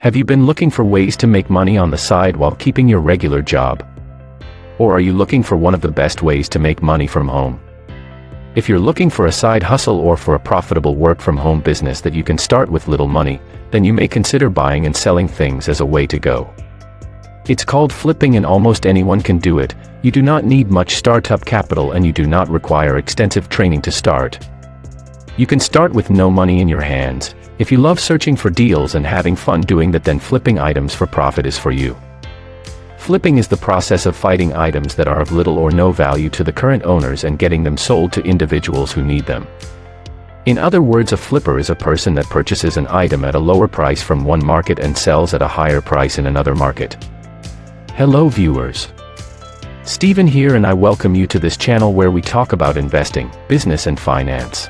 Have you been looking for ways to make money on the side while keeping your regular job? Or are you looking for one of the best ways to make money from home? If you're looking for a side hustle or for a profitable work-from-home business that you can start with little money, then you may consider buying and selling things as a way to go. It's called flipping and almost anyone can do it. You do not need much startup capital and you do not require extensive training to start. You can start with no money in your hands. If you love searching for deals and having fun doing that, then flipping items for profit is for you. Flipping is the process of finding items that are of little or no value to the current owners and getting them sold to individuals who need them. In other words, a flipper is a person that purchases an item at a lower price from one market and sells at a higher price in another market. Hello viewers. Steven here, and I welcome you to this channel where we talk about investing, business and finance.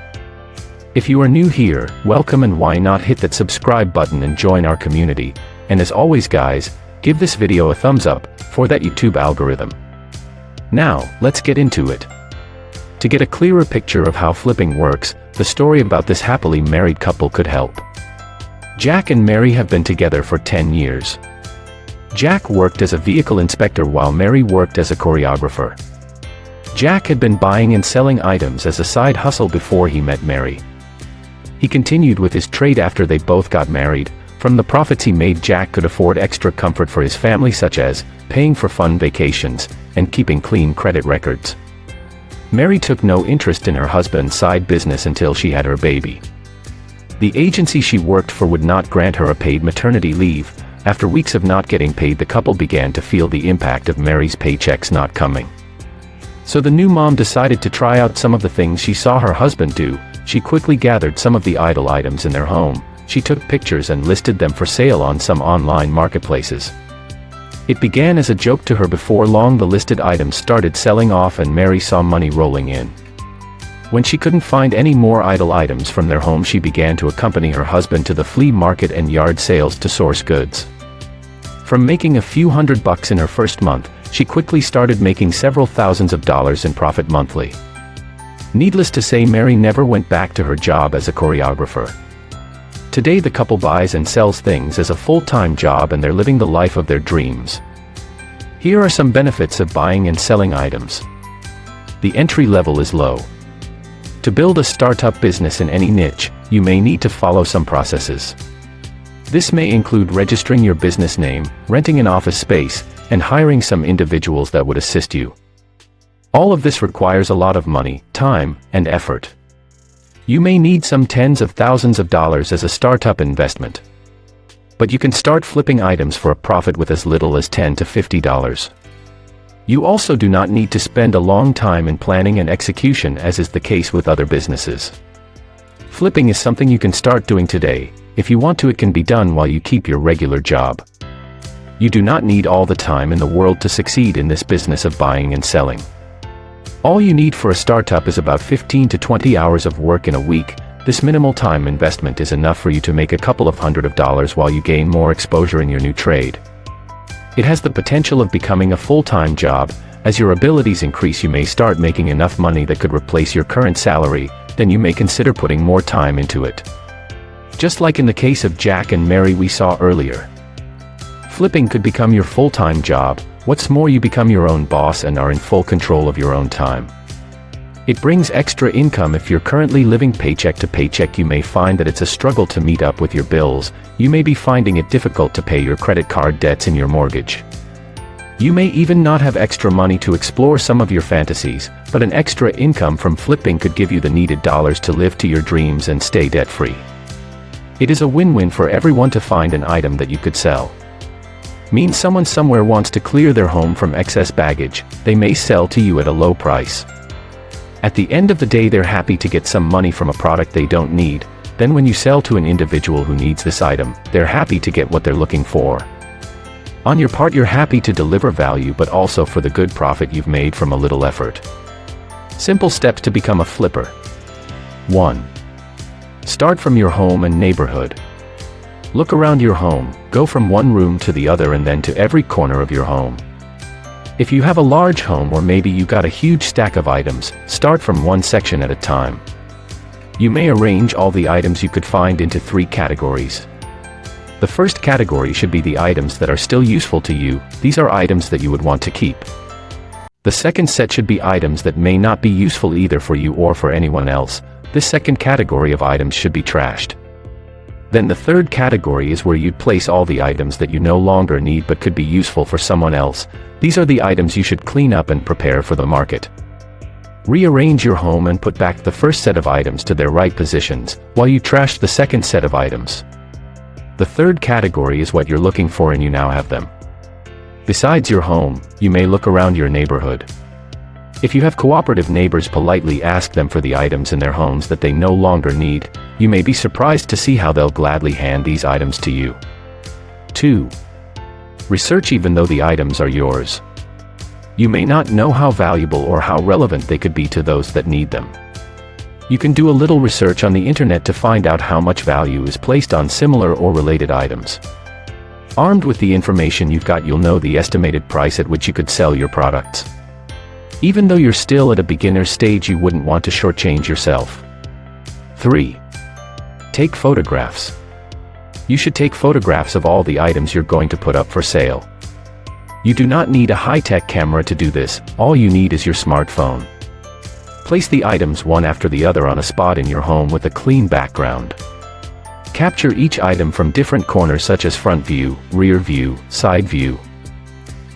If you are new here, welcome, and why not hit that subscribe button and join our community. And as always guys, give this video a thumbs up for that YouTube algorithm. Now, let's get into it. To get a clearer picture of how flipping works, the story about this happily married couple could help. Jack and Mary have been together for 10 years. Jack worked as a vehicle inspector while Mary worked as a choreographer. Jack had been buying and selling items as a side hustle before he met Mary. He continued with his trade after they both got married. From the profits he made, Jack could afford extra comfort for his family, such as paying for fun vacations and keeping clean credit records. Mary took no interest in her husband's side business until she had her baby. The agency she worked for would not grant her a paid maternity leave. After weeks of not getting paid, the couple began to feel the impact of Mary's paychecks not coming. So the new mom decided to try out some of the things she saw her husband do. She quickly gathered some of the idle items in their home. She took pictures and listed them for sale on some online marketplaces. It began as a joke to her. Before long, the listed items started selling off and Mary saw money rolling in. When she couldn't find any more idle items from their home, she began to accompany her husband to the flea market and yard sales to source goods. From making a few $100 in her first month, she quickly started making several thousands of dollars in profit monthly. Needless to say, Mary never went back to her job as a choreographer. Today the couple buys and sells things as a full-time job and they're living the life of their dreams. Here are some benefits of buying and selling items. The entry level is low. To build a startup business in any niche, you may need to follow some processes. This may include registering your business name, renting an office space, and hiring some individuals that would assist you. All of this requires a lot of money, time, and effort. You may need some tens of thousands of dollars as a startup investment. But you can start flipping items for a profit with as little as $10 to $50. You also do not need to spend a long time in planning and execution, as is the case with other businesses. Flipping is something you can start doing today. If you want to, it can be done while you keep your regular job. You do not need all the time in the world to succeed in this business of buying and selling. All you need for a startup is about 15 to 20 hours of work in a week. This minimal time investment is enough for you to make a couple of $100 while you gain more exposure in your new trade. It has the potential of becoming a full-time job. As your abilities increase, you may start making enough money that could replace your current salary. Then you may consider putting more time into it. Just like in the case of Jack and Mary we saw earlier. Flipping could become your full-time job. What's more, you become your own boss and are in full control of your own time. It brings extra income. If you're currently living paycheck to paycheck, you may find that it's a struggle to meet up with your bills. You may be finding it difficult to pay your credit card debts and your mortgage. You may even not have extra money to explore some of your fantasies, but an extra income from flipping could give you the needed dollars to live to your dreams and stay debt-free. It is a win-win for everyone to find an item that you could sell. Means someone somewhere wants to clear their home from excess baggage. They may sell to you at a low price. At the end of the day, they're happy to get some money from a product they don't need. Then when you sell to an individual who needs this item, they're happy to get what they're looking for. On your part, you're happy to deliver value, but also for the good profit you've made from a little effort. Simple steps to become a flipper. 1. Start from your home and neighborhood. Look around your home, go from one room to the other and then to every corner of your home. If you have a large home, or maybe you got a huge stack of items, start from one section at a time. You may arrange all the items you could find into 3 categories. The first category should be the items that are still useful to you. These are items that you would want to keep. The second set should be items that may not be useful either for you or for anyone else. This second category of items should be trashed. Then the third category is where you'd place all the items that you no longer need but could be useful for someone else. These are the items you should clean up and prepare for the market. Rearrange your home and put back the first set of items to their right positions, while you trash the second set of items. The third category is what you're looking for and you now have them. Besides your home, you may look around your neighborhood. If you have cooperative neighbors, politely ask them for the items in their homes that they no longer need. You may be surprised to see how they'll gladly hand these items to you. 2. Research even though the items are yours. You may not know how valuable or how relevant they could be to those that need them. You can do a little research on the internet to find out how much value is placed on similar or related items. Armed with the information you've got, you'll know the estimated price at which you could sell your products. Even though you're still at a beginner stage, you wouldn't want to shortchange yourself. 3. Take photographs. You should take photographs of all the items you're going to put up for sale. You do not need a high-tech camera to do this. All you need is your smartphone. Place the items one after the other on a spot in your home with a clean background. Capture each item from different corners such as front view, rear view, side view.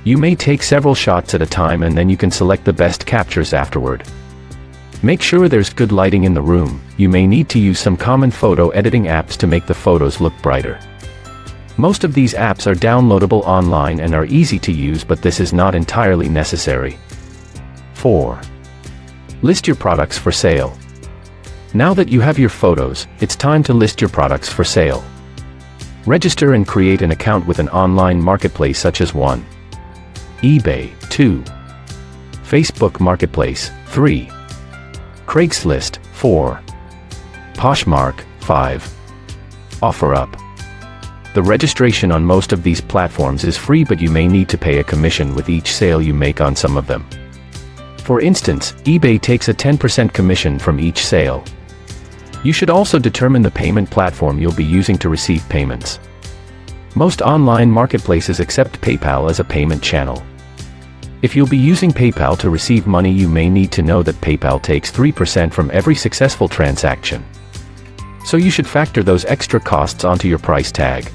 You may take several shots at a time and then you can select the best captures afterward. Make sure there's good lighting in the room. You may need to use some common photo editing apps to make the photos look brighter. Most of these apps are downloadable online and are easy to use, but this is not entirely necessary. 4. List your products for sale. Now that you have your photos, it's time to list your products for sale. Register and create an account with an online marketplace such as 1. eBay, 2. Facebook Marketplace, 3. Craigslist, 4. Poshmark, 5. OfferUp. The registration on most of these platforms is free, but you may need to pay a commission with each sale you make on some of them. For instance, eBay takes a 10% commission from each sale. You should also determine the payment platform you'll be using to receive payments. Most online marketplaces accept PayPal as a payment channel. If you'll be using PayPal to receive money, you may need to know that PayPal takes 3% from every successful transaction. So you should factor those extra costs onto your price tag.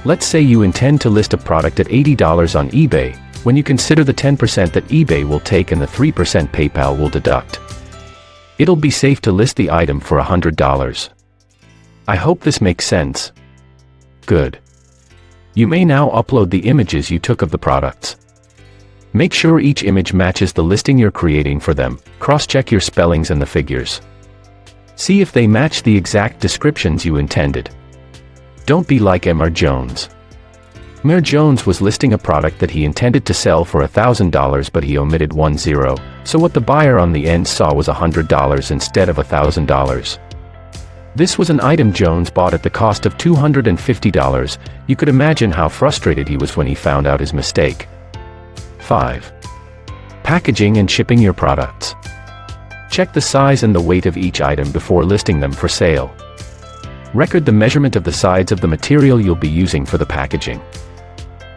Let's say you intend to list a product at $80 on eBay. When you consider the 10% that eBay will take and the 3% PayPal will deduct, it'll be safe to list the item for $100. I hope this makes sense. Good. You may now upload the images you took of the products. Make sure each image matches the listing you're creating for them. Cross-check your spellings and the figures. See if they match the exact descriptions you intended. Don't be like Mr. Jones. Mr. Jones was listing a product that he intended to sell for $1,000, but he omitted one zero, so what the buyer on the end saw was $100 instead of $1,000. This was an item Jones bought at the cost of $250. You could imagine how frustrated he was when he found out his mistake. 5. Packaging and shipping your products. Check the size and the weight of each item before listing them for sale. Record the measurement of the sides of the material you'll be using for the packaging.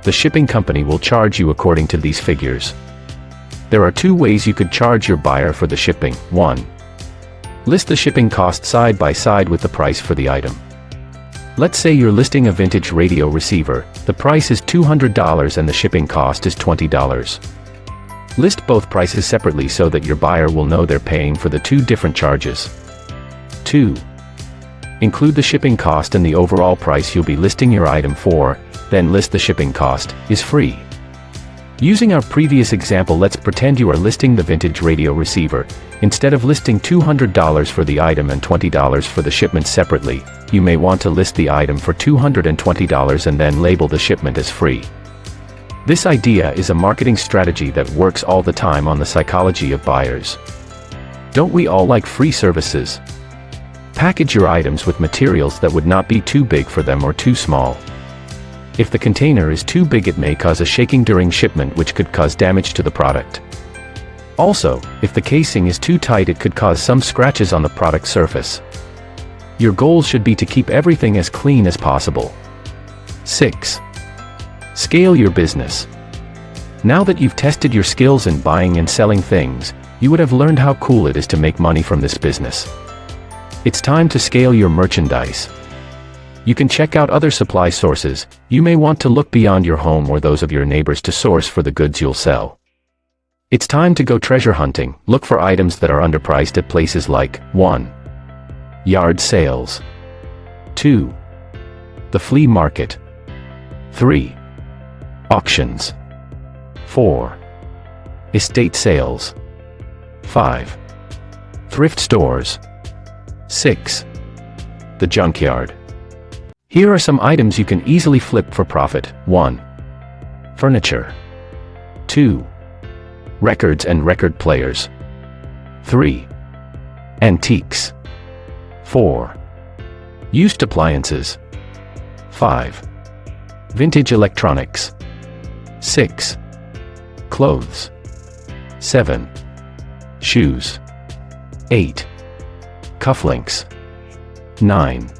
The shipping company will charge you according to these figures. There are 2 ways you could charge your buyer for the shipping. 1. List the shipping cost side by side with the price for the item. Let's say you're listing a vintage radio receiver. The price is $200 and the shipping cost is $20. List both prices separately so that your buyer will know they're paying for the 2 different charges. 2. Include the shipping cost and the overall price you'll be listing your item for, then list the shipping cost is free. Using our previous example, let's pretend you are listing the vintage radio receiver. Instead of listing $200 for the item and $20 for the shipment separately, you may want to list the item for $220 and then label the shipment as free. This idea is a marketing strategy that works all the time on the psychology of buyers. Don't we all like free services? Package your items with materials that would not be too big for them or too small. If the container is too big, it may cause a shaking during shipment, which could cause damage to the product. Also, if the casing is too tight, it could cause some scratches on the product surface. Your goal should be to keep everything as clean as possible. 6. Scale your business. Now that you've tested your skills in buying and selling things, you would have learned how cool it is to make money from this business. It's time to scale your merchandise. You can check out other supply sources. You may want to look beyond your home or those of your neighbors to source for the goods you'll sell. It's time to go treasure hunting. Look for items that are underpriced at places like 1. Yard sales. 2. The flea market. 3. Auctions. 4. Estate sales. 5. Thrift stores. 6. The junkyard. Here are some items you can easily flip for profit. 1. Furniture. 2. Records and record players. 3. Antiques. 4. Used appliances. 5. Vintage electronics. 6. Clothes. 7. Shoes. 8. Cufflinks. 9.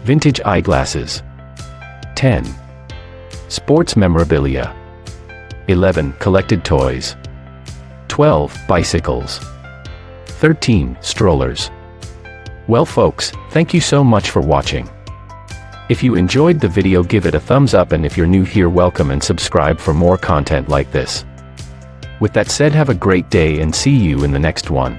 Vintage eyeglasses. 10. Sports memorabilia. 11. Collected toys. 12. Bicycles. 13. Strollers. Well folks, thank you so much for watching. If you enjoyed the video, give it a thumbs up, and if you're new here, welcome and subscribe for more content like this. With that said, have a great day and see you in the next one.